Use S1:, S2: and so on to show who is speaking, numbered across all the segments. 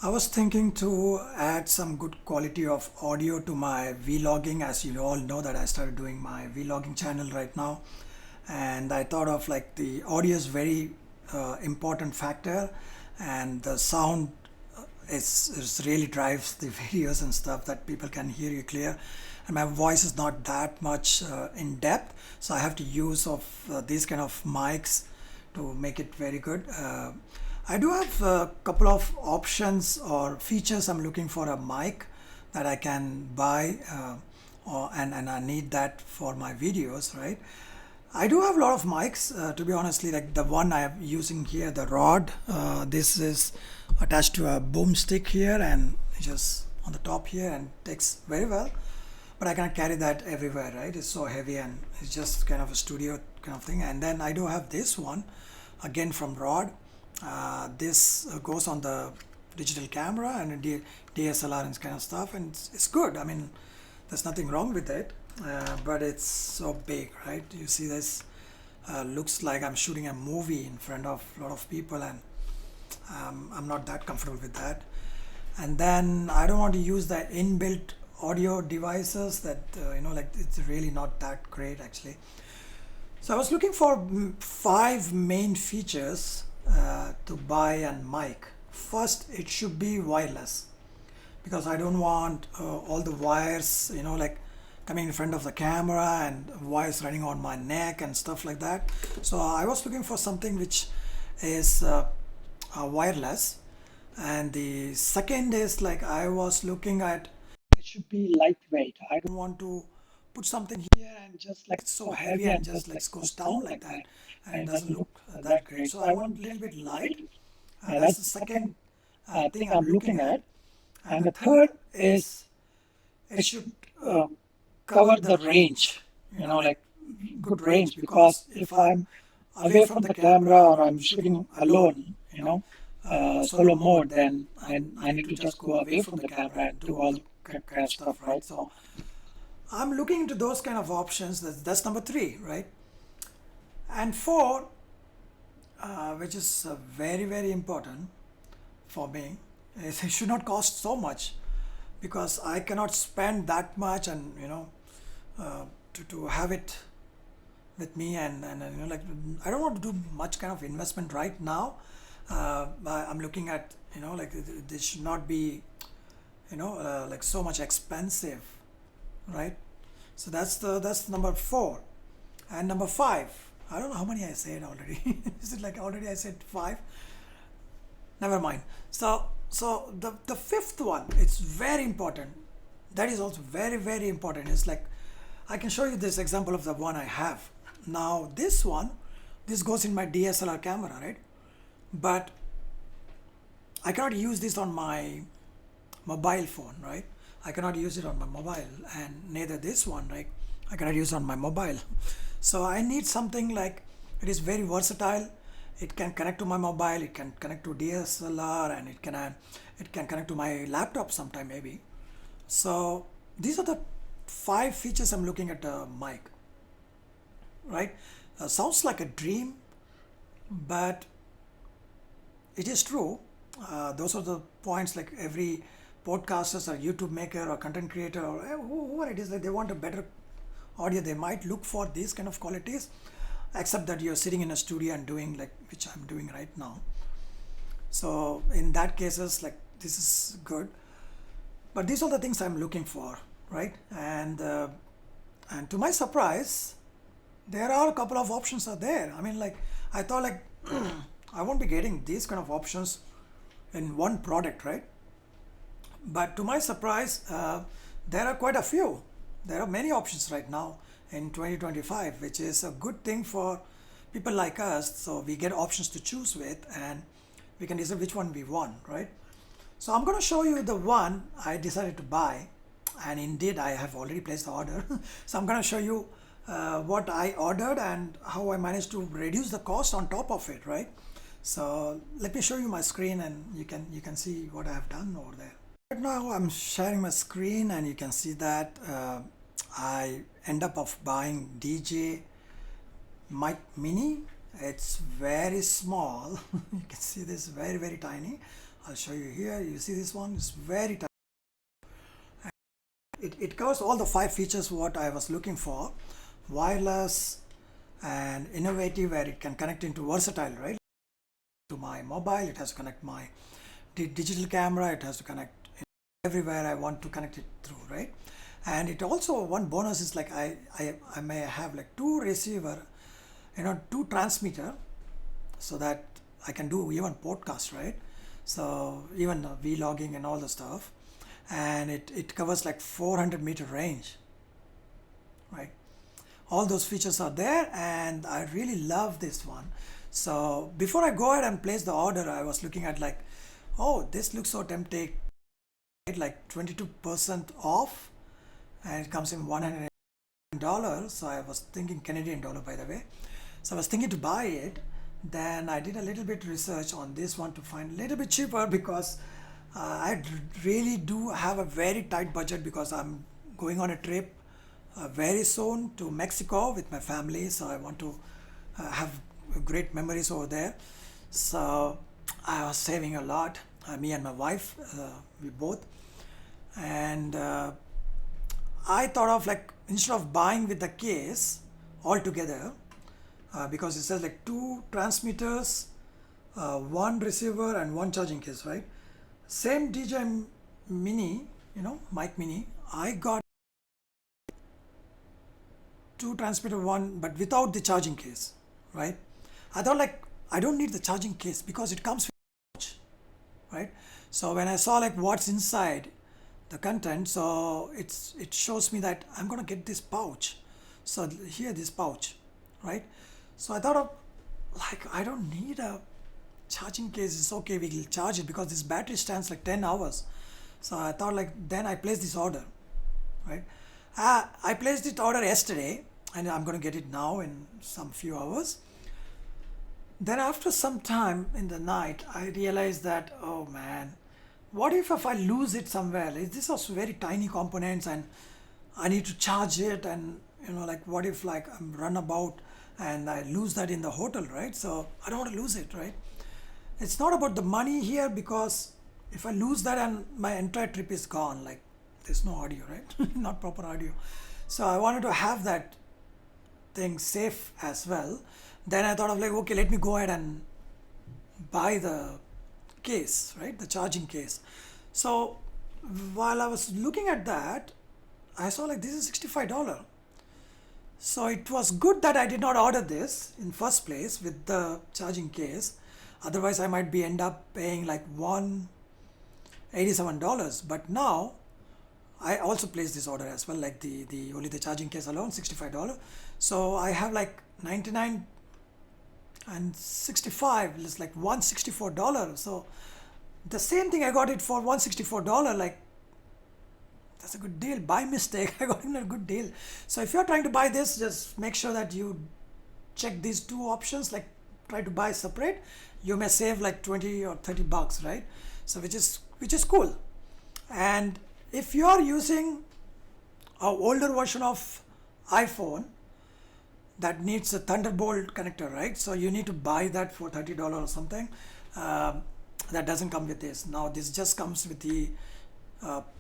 S1: I was thinking to add some good quality of audio to my vlogging. As you all know that I started doing my vlogging channel right now, and I thought of like the audio is very important factor, and the sound is really drives the videos and stuff that people can hear you clear. And my voice is not that much in depth, so I have to use of these kind of mics to make it very good. I do have a couple of options or features. I'm looking for a mic that I can buy, and I need that for my videos, right? I do have a lot of mics, to be honestly, like the one I am using here, the rod. This is attached to a boomstick here and just on the top here and takes very well. But I can't carry that everywhere, right? It's so heavy and it's just kind of a studio kind of thing. And then I do have this one, again from rod. This goes on the digital camera and a DSLR and kind of stuff, and it's good. I mean, there's nothing wrong with it, but it's so big, right? You see this looks like I'm shooting a movie in front of a lot of people, and I'm not that comfortable with that. And then I don't want to use the inbuilt audio devices that like it's really not that great actually. So I was looking for five main features to buy a mic. First, it should be wireless, because I don't want all the wires, like coming in front of the camera and wires running on my neck and stuff like that. So I was looking for something which is wireless. And the second is like I was looking at it should be lightweight. I don't want to put something here and just like it's so heavy and just like goes down like that, and it doesn't look that great. So I want a little bit light. That's the second thing I'm looking at. And the third is it should cover the range, like good range, because if I'm away from the camera or I'm shooting alone, solo mode, then I need to just go away from the camera and do all the kind of stuff, right? So I'm looking into those kind of options. That's number three, right? And four, which is very, very important for me, is it should not cost so much, because I cannot spend that much and to have it with me, and like I don't want to do much kind of investment right now. I'm looking at like this should not be like so much expensive, right? So that's number four. And number five, I don't know how many I said already. Is it like already I said five? Never mind. So the fifth one, it's very important. That is also very, very important. It's like I can show you this example of the one I have. Now this one, this goes in my DSLR camera, right? But I cannot use this on my mobile phone, right? I cannot use it on my mobile, and neither this one, right? I cannot use on my mobile. So I need something like it is very versatile. It can connect to my mobile, it can connect to DSLR, and it can connect to my laptop sometime maybe. So these are the five features I'm looking at a mic, right? Sounds like a dream, but it is true. Those are the points like every podcasters or YouTube maker or content creator or whoever it is, like they want a better audio. They might look for these kind of qualities, except that you're sitting in a studio and doing like which I'm doing right now. So in that cases, like this is good. But these are the things I'm looking for, right? And to my surprise, there are a couple of options are there. I mean, like I thought like I won't be getting these kind of options in one product, right? But to my surprise, there are quite a few. There are many options right now in 2025, which is a good thing for people like us. So we get options to choose with, and we can decide which one we want, right? So I'm going to show you the one I decided to buy, and indeed I have already placed the order. So I'm going to show you what I ordered and how I managed to reduce the cost on top of it, right? So let me show you my screen, and you can see what I have done over there. Right now I'm sharing my screen, and you can see that I end up of buying DJI mic mini. It's very small. You can see this very, very tiny. I'll show you here. You see this one? It's very tight. It covers all the 5 features what I was looking for. Wireless and innovative, where it can connect into versatile, right? To my mobile, it has to connect my digital camera, it has to connect everywhere I want to connect it through, right? And it also, one bonus is like I may have like 2 receiver, 2 transmitter, so that I can do even podcast, right? So even vlogging and all the stuff. And it covers like 400-meter range, right? All those features are there, and I really love this one. So before I go ahead and place the order, I was looking at like, oh, this looks so tempting, right? Like 22% off, and it comes in $100. So I was thinking Canadian dollar, by the way. So I was thinking to buy it. Then I did a little bit research on this one to find a little bit cheaper, because I really do have a very tight budget, because I'm going on a trip very soon to Mexico with my family. So I want to have great memories over there. So I was saving a lot, me and my wife, we both. And I thought of like, instead of buying with the case altogether, because it says like 2 transmitters, 1 receiver and 1 charging case, right? Same DJI Mini, mic Mini, I got 2 transmitter, 1, but without the charging case, right? I thought like, I don't need the charging case because it comes with a pouch, right? So when I saw like what's inside the content, so it shows me that I'm gonna get this pouch. So here, this pouch, right? So I thought of like, I don't need a charging case. It's okay, we'll charge it, because this battery stands like 10 hours. So I thought like, then I placed this order, right? I placed this order yesterday, and I'm going to get it now in some few hours. Then after some time in the night, I realized that, oh man, what if I lose it somewhere? This was very tiny components, and I need to charge it, and like, what if like I'm run about and I lose that in the hotel, right? So I don't want to lose it, right? It's not about the money here, because if I lose that and my entire trip is gone, like there's no audio, right? Not proper audio. So I wanted to have that thing safe as well. Then I thought of like, okay, let me go ahead and buy the case, right? The charging case. So while I was looking at that, I saw like, this is $65. So it was good that I did not order this in first place with the charging case. Otherwise I might be end up paying like $187. But now I also placed this order as well, like the only the charging case alone, $65. So I have like 99 and 65, it's like $164. So the same thing, I got it for $164. Like, that's a good deal. By mistake, I got it a good deal. So if you're trying to buy this, just make sure that you check these 2 options, like try to buy separate. You may save like 20 or 30 bucks, right? So which is cool. And if you are using an older version of iPhone that needs a Thunderbolt connector, right? So you need to buy that for $30 or something. That doesn't come with this. Now this just comes with the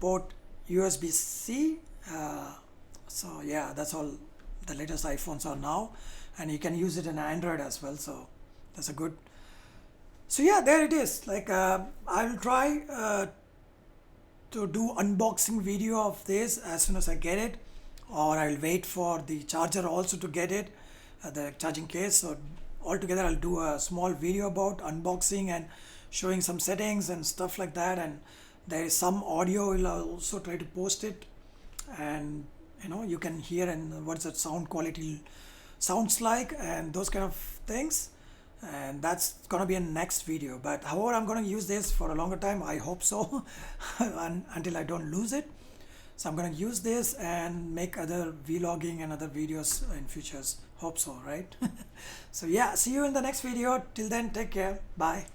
S1: port USB-C. So yeah, that's all the latest iPhones are now, and you can use it in Android as well. So that's a good. So yeah, there it is. Like I'll try to do unboxing video of this as soon as I get it, or I'll wait for the charger also to get it, the charging case. So altogether I'll do a small video about unboxing and showing some settings and stuff like that. And there is some audio, I'll also try to post it, and you can hear and what's that sound quality sounds like and those kind of things. And that's gonna be in next video. But however, I'm gonna use this for a longer time, I hope so, until I don't lose it. So I'm gonna use this and make other vlogging and other videos in futures. Hope so, right? So yeah, see you in the next video. Till then, take care. Bye.